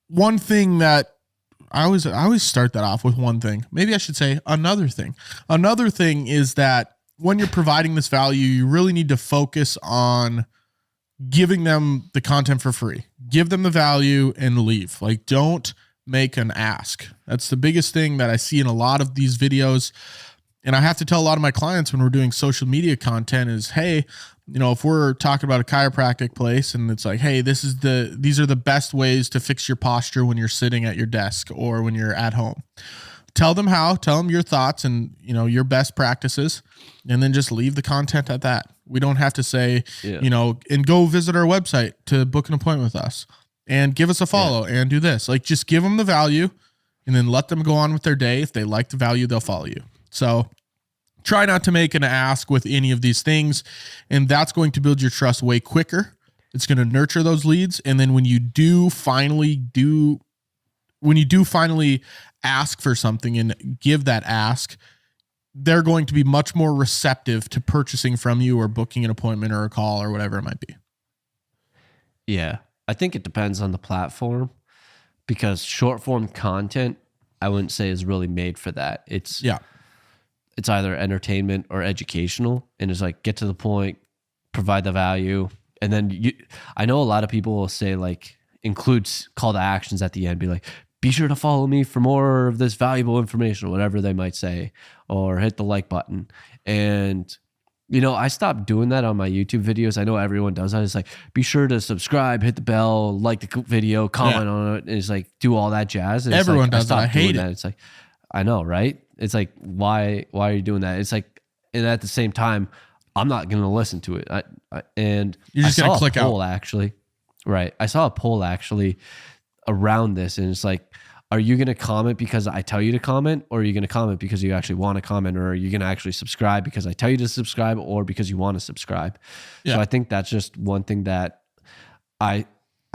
one thing that I always start that off with one thing. Maybe I should say another thing. Another thing is that when you're providing this value, you really need to focus on giving them the content for free. Give them the value and leave. Don't make an ask. That's the biggest thing that I see in a lot of these videos. And I have to tell a lot of my clients when we're doing social media content is, hey, if we're talking about a chiropractic place and it's hey, these are the best ways to fix your posture when you're sitting at your desk or when you're at home. Tell them your thoughts and, your best practices, and then just leave the content at that. We don't have to say, and go visit our website to book an appointment with us and give us a follow and do this. Just give them the value and then let them go on with their day. If they like the value, they'll follow you. So Try not to make an ask with any of these things, and that's going to build your trust way quicker. It's going to nurture those leads, and then when you do finally ask for something and give that ask, they're going to be much more receptive to purchasing from you or booking an appointment or a call or whatever it might be. Yeah. I think it depends on the platform, because short form content, I wouldn't say is really made for that. It's either entertainment or educational, and it's like, get to the point, provide the value. And then I know a lot of people will say, like, includes call to actions at the end, be like, be sure to follow me for more of this valuable information, or whatever they might say, or hit the like button. And, I stopped doing that on my YouTube videos. I know everyone does that. It's like, be sure to subscribe, hit the bell, like the video, comment on it. And it's like, do all that jazz. And everyone does that. I hate it. It's like, I know, right? It's like, why are you doing that? It's like, and at the same time, I'm not going to listen to it. And you're just going to click out. Actually, right. I saw a poll actually around this, and it's like, are you going to comment because I tell you to comment, or are you going to comment because you actually want to comment, or are you going to actually subscribe because I tell you to subscribe, or because you want to subscribe? Yeah. So I think that's just one thing that I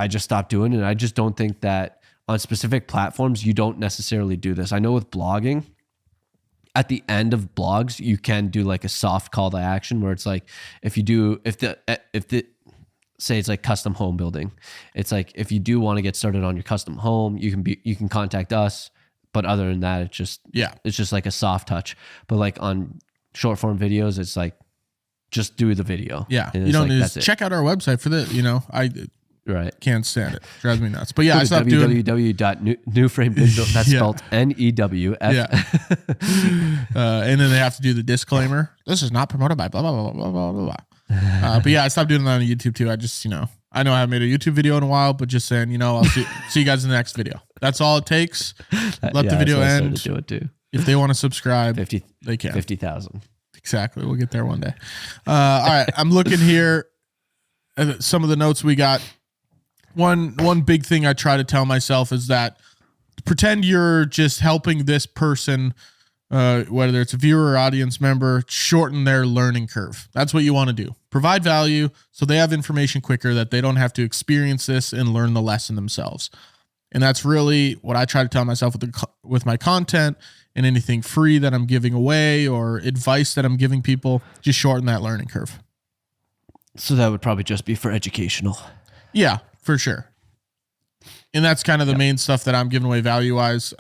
just stopped doing. And I just don't think that on specific platforms, you don't necessarily do this. I know with blogging, at the end of blogs, you can do like a soft call to action where it's like, if the say it's like custom home building, it's like, if you do want to get started on your custom home, you can contact us. But other than that, it's just like a soft touch. But like on short form videos, it's like, just do the video. Yeah. You don't need to check out our website for this. I can't stand it. Drives me nuts. But yeah, I stopped doing www.newframebuild. That's spelled NEWF. Yeah. And then they have to do the disclaimer. This is not promoted by blah, blah, blah, blah, blah, blah, blah. But yeah, I stopped doing that on YouTube too. I just, I know I haven't made a YouTube video in a while, but just saying, I'll see you guys in the next video. That's all it takes. Let the video end. Do it too. If they want to subscribe, they can. 50,000. Exactly. We'll get there one day. All right. I'm looking here at some of the notes we got. One big thing I try to tell myself is that pretend you're just helping this person, whether it's a viewer or audience member, shorten their learning curve. That's what you want to do. Provide value so they have information quicker, that they don't have to experience this and learn the lesson themselves. And that's really what I try to tell myself with my content and anything free that I'm giving away or advice that I'm giving people. Just shorten that learning curve. So that would probably just be for educational. Yeah, for sure. And that's kind of the main stuff that I'm giving away value-wise,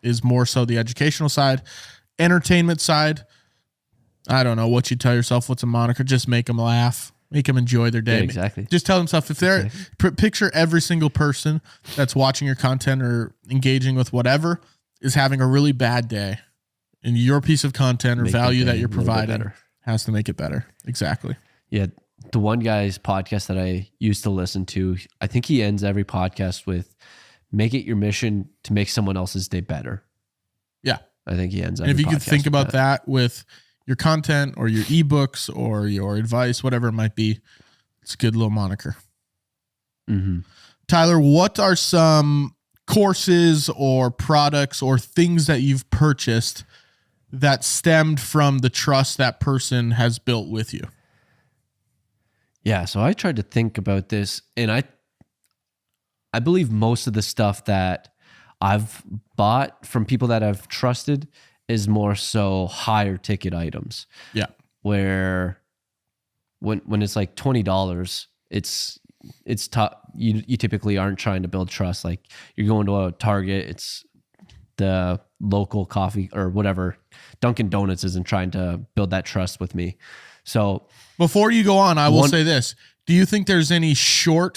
is more so the educational side. Entertainment side, I don't know what you tell yourself. What's a moniker? Just make them laugh. Make them enjoy their day. Yeah, exactly. Just tell themselves, if they're picture every single person that's watching your content or engaging with whatever is having a really bad day, and your piece of content or value that you're providing has to make it better. Exactly. Yeah. The one guy's podcast that I used to listen to, I think he ends every podcast with, make it your mission to make someone else's day better. Yeah. I think he ends every podcast. And if you could think about that with your content or your ebooks or your advice, whatever it might be, it's a good little moniker. Mm-hmm. Tyler, what are some courses or products or things that you've purchased that stemmed from the trust that person has built with you? Yeah, so I tried to think about this, and I believe most of the stuff that I've bought from people that I've trusted is more so higher ticket items. Yeah. Where when it's like $20, it's tough. You typically aren't trying to build trust. Like, you're going to a Target, it's the local coffee or whatever. Dunkin' Donuts isn't trying to build that trust with me. So before you go on, I will say this. Do you think there's any small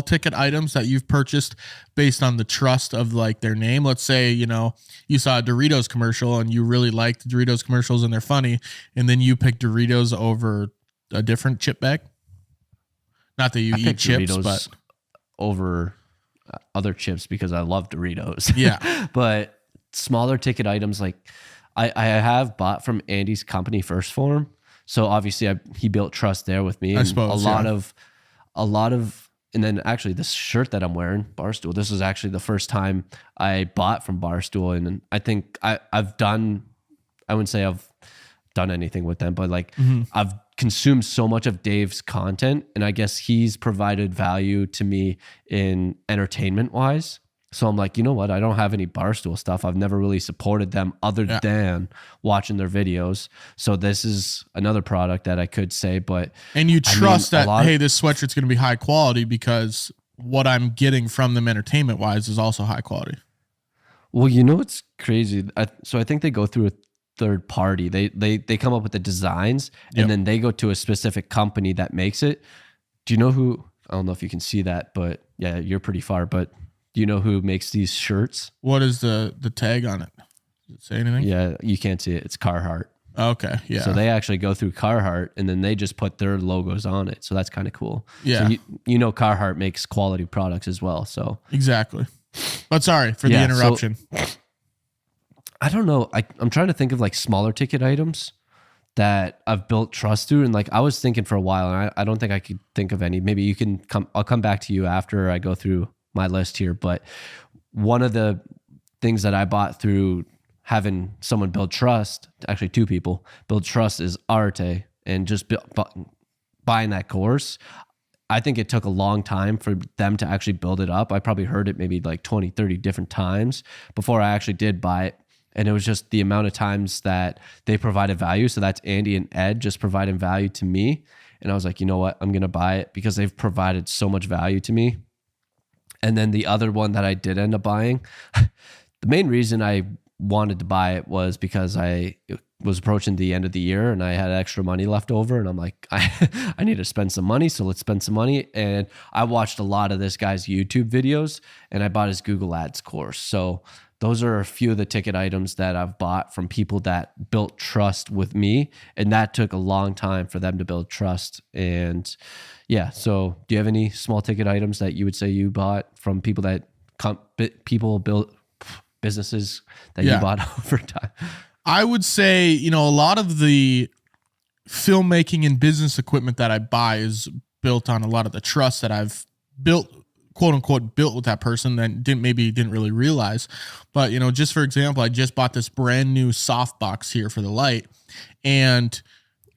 ticket items that you've purchased based on the trust of like their name? Let's say, you saw a Doritos commercial and you really liked Doritos commercials and they're funny, and then you picked Doritos over a different chip bag. Not that you eat chips, Doritos but over other chips because I love Doritos. Yeah. But smaller ticket items, like I have bought from Andy's company, First Form. So obviously he built trust there with me. I suppose, a lot of and then actually this shirt that I'm wearing, Barstool, this was actually the first time I bought from Barstool. And I think I've done, I wouldn't say I've done anything with them, but like I've consumed so much of Dave's content, and I guess he's provided value to me in entertainment wise. So I'm like, you know what? I don't have any Barstool stuff. I've never really supported them other than watching their videos. So this is another product that I could say, but and you trust that, hey, this sweatshirt's going to be high quality because what I'm getting from them entertainment wise is also high quality. Well, you know, it's crazy. So I think they go through a third party. They come up with the designs and then they go to a specific company that makes it. Do you know who? I don't know if you can see that, but yeah, you're pretty far, but do you know who makes these shirts? What is the tag on it? Does it say anything? Yeah, you can't see it. It's Carhartt. Okay, yeah. So they actually go through Carhartt and then they just put their logos on it. So that's kind of cool. Yeah. So you know Carhartt makes quality products as well. So exactly. But sorry for the interruption. So, I don't know. I'm trying to think of like smaller ticket items that I've built trust through. And like I was thinking for a while, and I don't think I could think of any. Maybe you can come. I'll come back to you after I go through my list here. But one of the things that I bought through having someone build trust, actually two people build trust, is Arte, and just buying that course. I think it took a long time for them to actually build it up. I probably heard it maybe like 20, 30 different times before I actually did buy it. And it was just the amount of times that they provided value. So that's Andy and Ed just providing value to me. And I was like, you know what? I'm going to buy it because they've provided so much value to me. And then the other one that I did end up buying, the main reason I wanted to buy it was because I was approaching the end of the year and I had extra money left over. And I'm like, I need to spend some money. So let's spend some money. And I watched a lot of this guy's YouTube videos and I bought his Google Ads course. So those are a few of the ticket items that I've bought from people that built trust with me. And that took a long time for them to build trust. And yeah, so do you have any small ticket items that you would say you bought from people that people build businesses that you bought over time? I would say, you know, a lot of the filmmaking and business equipment that I buy is built on a lot of the trust that I've built, quote unquote, built with that person that didn't really realize. But, you know, just for example, I just bought this brand new softbox here for the light. And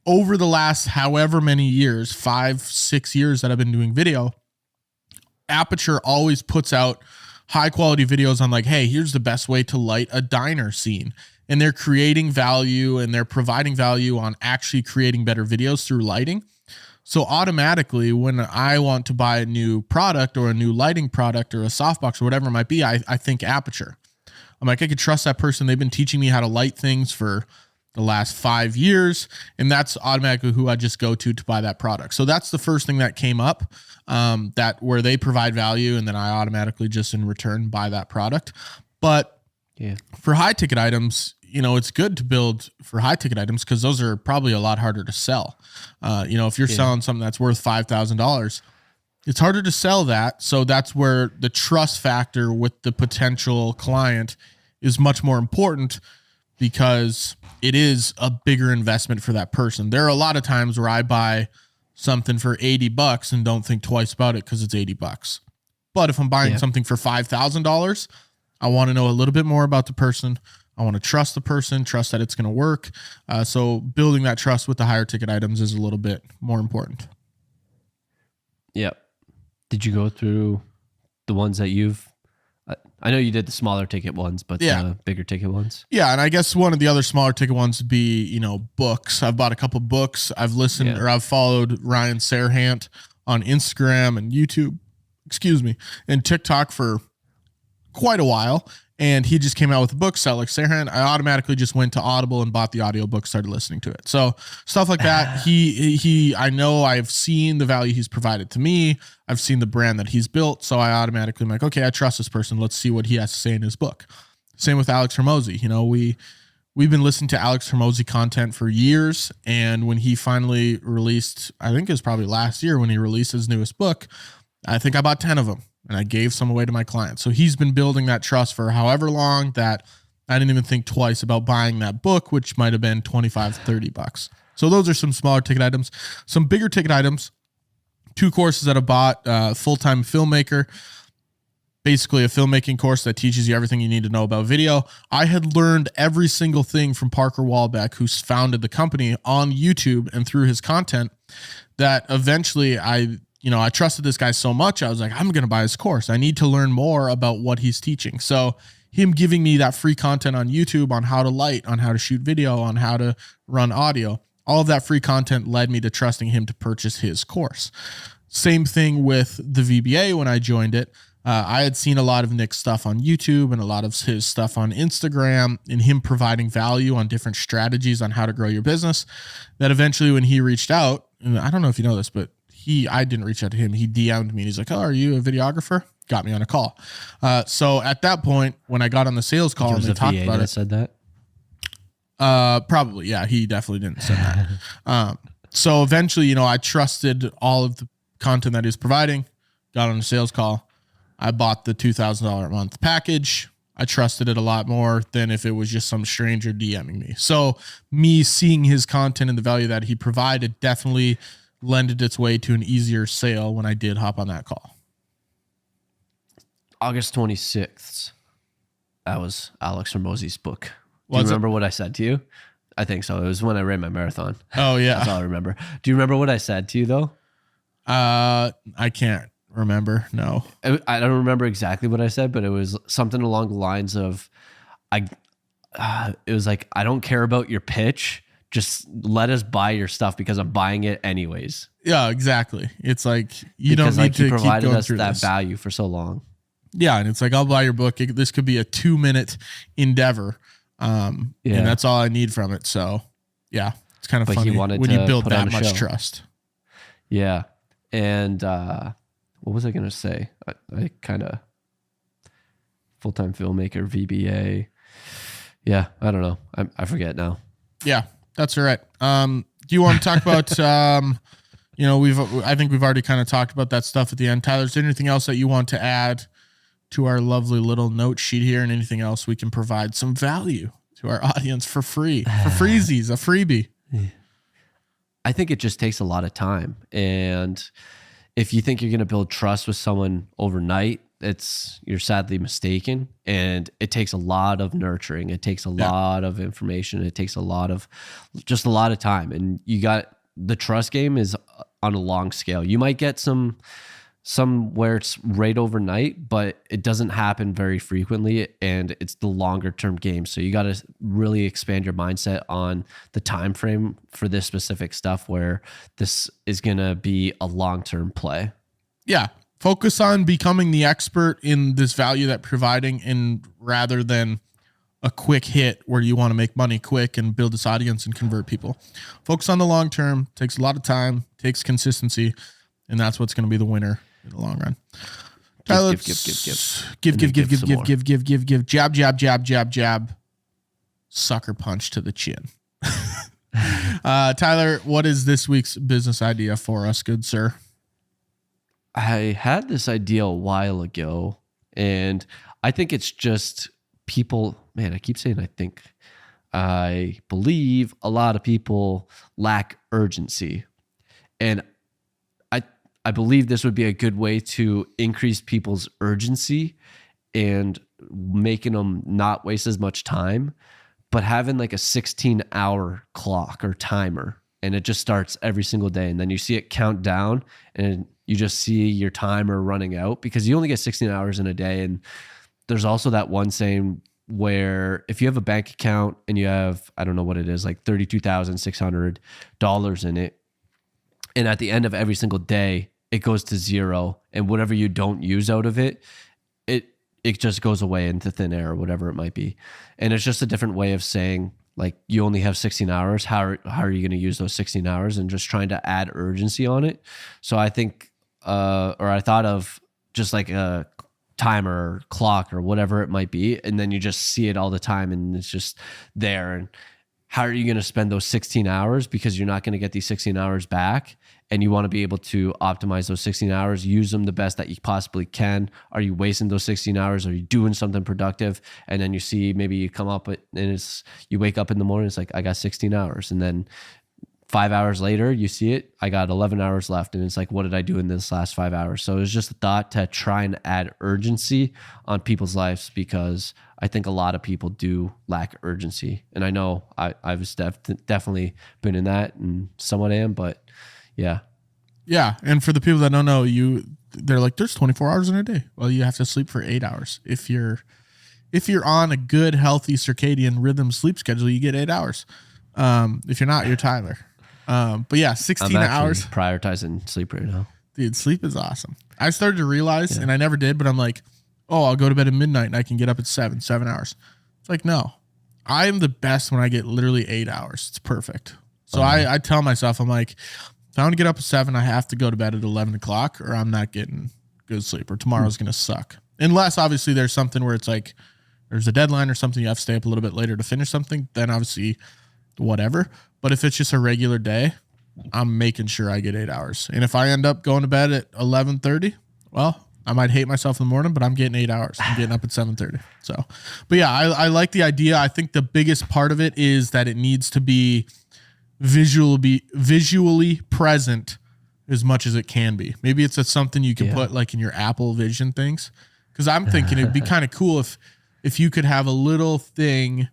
over the last however many years, 5-6 years that I've been doing video, Aperture always puts out high quality videos on like, hey, here's the best way to light a diner scene. And they're creating value and they're providing value on actually creating better videos through lighting. So automatically when I want to buy a new product or a new lighting product or a softbox or whatever it might be, I think Aperture. I'm like, I could trust that person. They've been teaching me how to light things for the last 5 years. And that's automatically who I just go to buy that product. So that's the first thing that came up, that where they provide value. And then I automatically just in return buy that product. But for high ticket items, you know, it's good to build for high ticket items because those are probably a lot harder to sell. You know, if you're selling something that's worth $5,000, it's harder to sell that. So that's where the trust factor with the potential client is much more important because it is a bigger investment for that person. There are a lot of times where I buy something for $80 and don't think twice about it because it's $80. But if I'm buying something for $5,000, I want to know a little bit more about the person. I want to trust the person, trust that it's going to work. So building that trust with the higher ticket items is a little bit more important. Yep. Did you go through the ones that I know you did the smaller ticket ones, but the bigger ticket ones? Yeah. And I guess one of the other smaller ticket ones would be, you know, books. I've bought a couple books. I've listened or I've followed Ryan Serhant on Instagram and YouTube, and TikTok for quite a while. And he just came out with a book, Sell Like Serhant. I automatically just went to Audible and bought the audiobook, started listening to it. So stuff like that. I know I've seen the value he's provided to me. I've seen the brand that he's built. So I automatically am like, okay, I trust this person. Let's see what he has to say in his book. Same with Alex Hormozy. You know, we've been listening to Alex Hormozy content for years. And when he finally released, I think it was probably last year when he released his newest book, I think I bought 10 of them. And I gave some away to my clients. So he's been building that trust for however long that I didn't even think twice about buying that book, which might have been $25, $30. So those are some smaller ticket items. Some bigger ticket items, 2 courses that I bought, full-time filmmaker, basically a filmmaking course that teaches you everything you need to know about video. I had learned every single thing from Parker Walbeck, who's founded the company, on YouTube and through his content, that eventually I trusted this guy so much. I was like, I'm going to buy his course. I need to learn more about what he's teaching. So him giving me that free content on YouTube on how to light, on how to shoot video, on how to run audio, all of that free content led me to trusting him to purchase his course. Same thing with the VBA when I joined it. I had seen a lot of Nick's stuff on YouTube and a lot of his stuff on Instagram, and him providing value on different strategies on how to grow your business, that eventually when he reached out, and I don't know if you know this, but I didn't reach out to him. He DM'd me and he's like, oh, are you a videographer? Got me on a call. So at that point, when I got on the sales call and they talked about it. Said that? Probably. Yeah, he definitely didn't say that. So eventually, I trusted all of the content that he's providing, got on a sales call. I bought the $2,000 a month package. I trusted it a lot more than if it was just some stranger DMing me. So me seeing his content and the value that he provided definitely lended its way to an easier sale when I did hop on that call. August 26th. That was Alex Hormozi's book. Do you remember what I said to you? I think so. It was when I ran my marathon. Oh, yeah. That's all I remember. Do you remember what I said to you, though? I can't remember. No. I don't remember exactly what I said, but it was something along the lines of, it was like, I don't care about your pitch. Just let us buy your stuff because I'm buying it anyways. Yeah, exactly. It's like, you don't need to keep going us through that this value for so long. Yeah, and it's like, I'll buy your book. This could be a 2-minute endeavor. And that's all I need from it. So, yeah, it's kind of funny when you build that much trust. Yeah. And what was I going to say? I kind of full-time filmmaker, VBA. Yeah, I don't know. I forget now. Yeah, that's all right. Do you want to talk about, I think we've already kind of talked about that stuff at the end. Tyler, is there anything else that you want to add to our lovely little note sheet here, and anything else we can provide some value to our audience for free, for freezies, a freebie? I think it just takes a lot of time. And if you think you're going to build trust with someone overnight, you're sadly mistaken. And it takes a lot of nurturing. It takes a lot of information. It takes a lot of time. And the trust game is on a long scale. You might get some where it's right overnight, but it doesn't happen very frequently, and it's the longer term game. So you got to really expand your mindset on the time frame for this specific stuff, where this is going to be a long-term play. Yeah. Focus on becoming the expert in this value that providing, and rather than a quick hit where you want to make money quick and build this audience and convert people. Focus on the long term. Takes a lot of time, takes consistency, and that's what's going to be the winner in the long run. Tyler, give, jab, sucker punch to the chin. Tyler, what is this week's business idea for us, good sir? I had this idea a while ago, and I think it's just people, man, I keep saying I believe a lot of people lack urgency. And I believe this would be a good way to increase people's urgency and making them not waste as much time, but having like a 16-hour clock or timer, and it just starts every single day. And then you see it count down, and you just see your timer running out, because you only get 16 hours in a day. And there's also that one saying where if you have a bank account and you have, I don't know what it is, like $32,600 in it, and at the end of every single day, it goes to zero, and whatever you don't use out of it, it just goes away into thin air or whatever it might be. And it's just a different way of saying, like, you only have 16 hours. How are you going to use those 16 hours? And just trying to add urgency on it. So I think, or I thought of just like a timer or clock or whatever it might be, and then you just see it all the time, and it's just there. And how are you going to spend those 16 hours? Because you're not going to get these 16 hours back, and you want to be able to optimize those 16 hours, use them the best that you possibly can. Are you wasting those 16 hours? Are you doing something productive? And then you see, maybe you come up with, and you wake up in the morning, it's like, I got 16 hours. And then 5 hours later, you see it, I got 11 hours left. And it's like, what did I do in this last 5 hours? So it was just a thought to try and add urgency on people's lives, because I think a lot of people do lack urgency. And I know I was definitely been in that and somewhat am, but yeah. Yeah. And for the people that don't know, they're like, there's 24 hours in a day. Well, you have to sleep for 8 hours. If you're on a good, healthy circadian rhythm sleep schedule, you get 8 hours. If you're not, you're Tyler. But yeah, 16 hours. Prioritizing sleep right now. Dude, sleep is awesome. I started to realize, and I never did, but I'm like, oh, I'll go to bed at midnight and I can get up at 7 hours. It's like, no, I am the best when I get literally 8 hours. It's perfect. So I tell myself, I'm like, if I want to get up at 7, I have to go to bed at 11 o'clock or I'm not getting good sleep, or tomorrow's going to suck. Unless obviously there's something where it's like, there's a deadline or something, you have to stay up a little bit later to finish something, then obviously whatever. But if it's just a regular day, I'm making sure I get 8 hours. And if I end up going to bed at 11:30, well, I might hate myself in the morning, but I'm getting 8 hours. I'm getting up at 7:30. So, but yeah, I like the idea. I think the biggest part of it is that it needs to be visually present as much as it can be. Maybe it's something you can put like in your Apple Vision things. Because I'm thinking it'd be kind of cool if you could have a little thing,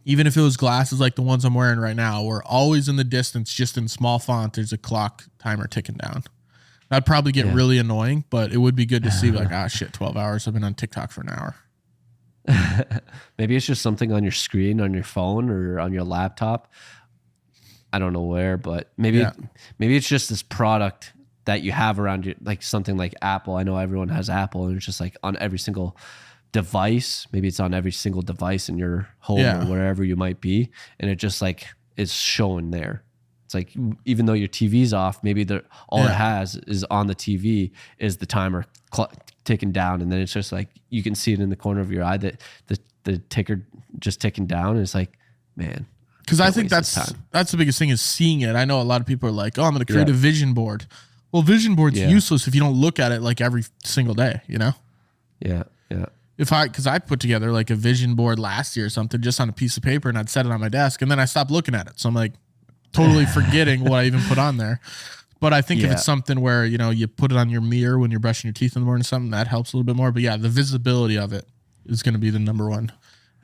even if it was glasses like the ones I'm wearing right now, where always in the distance, just in small font, there's a clock timer ticking down. That'd probably get really annoying, but it would be good to see like, shit, 12 hours. I've been on TikTok for an hour. Maybe it's just something on your screen, on your phone or on your laptop. I don't know where, but maybe it's just this product that you have around you, like something like Apple. I know everyone has Apple, and it's just like on every single device. Maybe it's on every single device in your home or wherever you might be, and it just like is showing there. It's like, even though your TV's off, maybe all it has is on the TV is the timer ticking down, and then it's just like you can see it in the corner of your eye that the ticker just ticking down, and it's like, man. Because I think that's the biggest thing, is seeing it. I know a lot of people are like, oh, I'm going to create a vision board. Well, vision board's useless if you don't look at it like every single day, you know? Yeah, yeah. Because I put together like a vision board last year or something just on a piece of paper, and I'd set it on my desk, and then I stopped looking at it. So I'm like totally forgetting what I even put on there. But I think if it's something where, you know, you put it on your mirror when you're brushing your teeth in the morning or something, that helps a little bit more. But yeah, the visibility of it is going to be the number one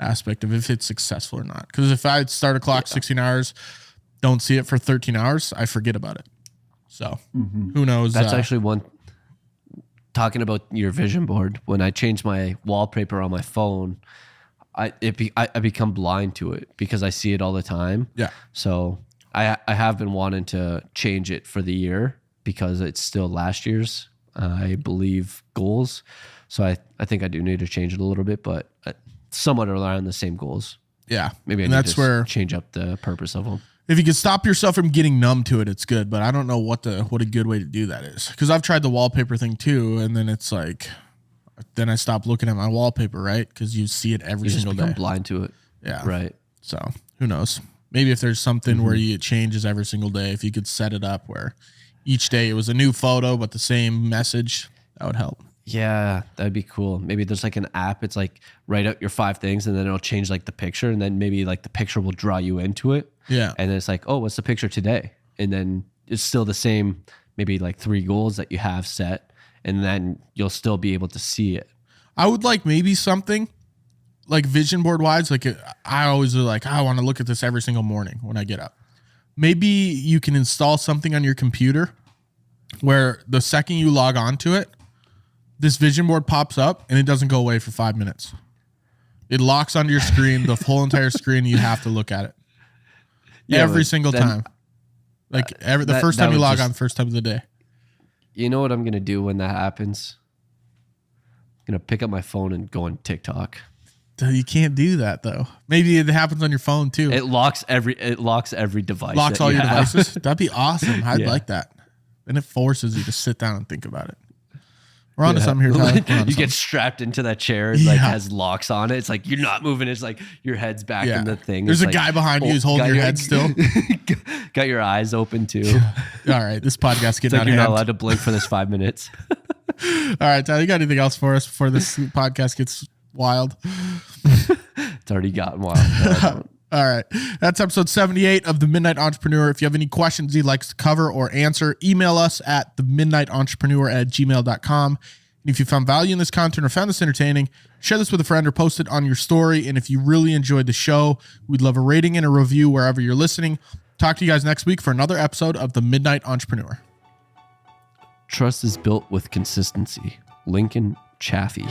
aspect of if it's successful or not. Because if I start a clock 16 hours, don't see it for 13 hours, I forget about it. So who knows? That's actually one. Talking about your vision board, when I change my wallpaper on my phone, I become blind to it because I see it all the time. Yeah. So I have been wanting to change it for the year because it's still last year's, I believe, goals. So I think I do need to change it a little bit, but somewhat around the same goals. Yeah. Maybe I need to change up the purpose of them. If you can stop yourself from getting numb to it, it's good. But I don't know what a good way to do that is. Because I've tried the wallpaper thing too, and then it's like, then I stop looking at my wallpaper, right? Because you see it every single day. You just become blind to it. Yeah. Right. So who knows? Maybe if there's something where it changes every single day, if you could set it up where each day it was a new photo but the same message, that would help. Yeah, that'd be cool. Maybe there's like an app. It's like write out your 5 things, and then it'll change like the picture, and then maybe like the picture will draw you into it. Yeah. And then it's like, oh, what's the picture today? And then it's still the same, maybe like 3 goals that you have set, and then you'll still be able to see it. I would like maybe something like vision board wise. Like I always are like, I want to look at this every single morning when I get up. Maybe you can install something on your computer where the second you log on to it, this vision board pops up and it doesn't go away for 5 minutes. It locks onto your screen, the whole entire screen. You have to look at it every single time. Like the first time you log on, first time of the day. You know what I'm going to do when that happens? I'm going to pick up my phone and go on TikTok. You can't do that though. Maybe it happens on your phone too. It locks every device. Locks all your devices. That'd be awesome. I'd like that. And it forces you to sit down and think about it. We're on to something here, Tyler. You get strapped into your chair. It has locks on it. It's like you're not moving. It's like your head's back in the thing. There's a guy behind you who's holding your head still. Got your eyes open too. All right, this podcast getting out of hand. You're not allowed to blink for this 5 minutes. All right, Tyler, you got anything else for us before this podcast gets wild? It's already gotten wild. All right. That's episode 78 of The Midnight Entrepreneur. If you have any questions you'd like to cover or answer, email us at themidnightentrepreneur@gmail.com. And if you found value in this content or found this entertaining, share this with a friend or post it on your story. And if you really enjoyed the show, we'd love a rating and a review wherever you're listening. Talk to you guys next week for another episode of The Midnight Entrepreneur. Trust is built with consistency. Lincoln Chaffee.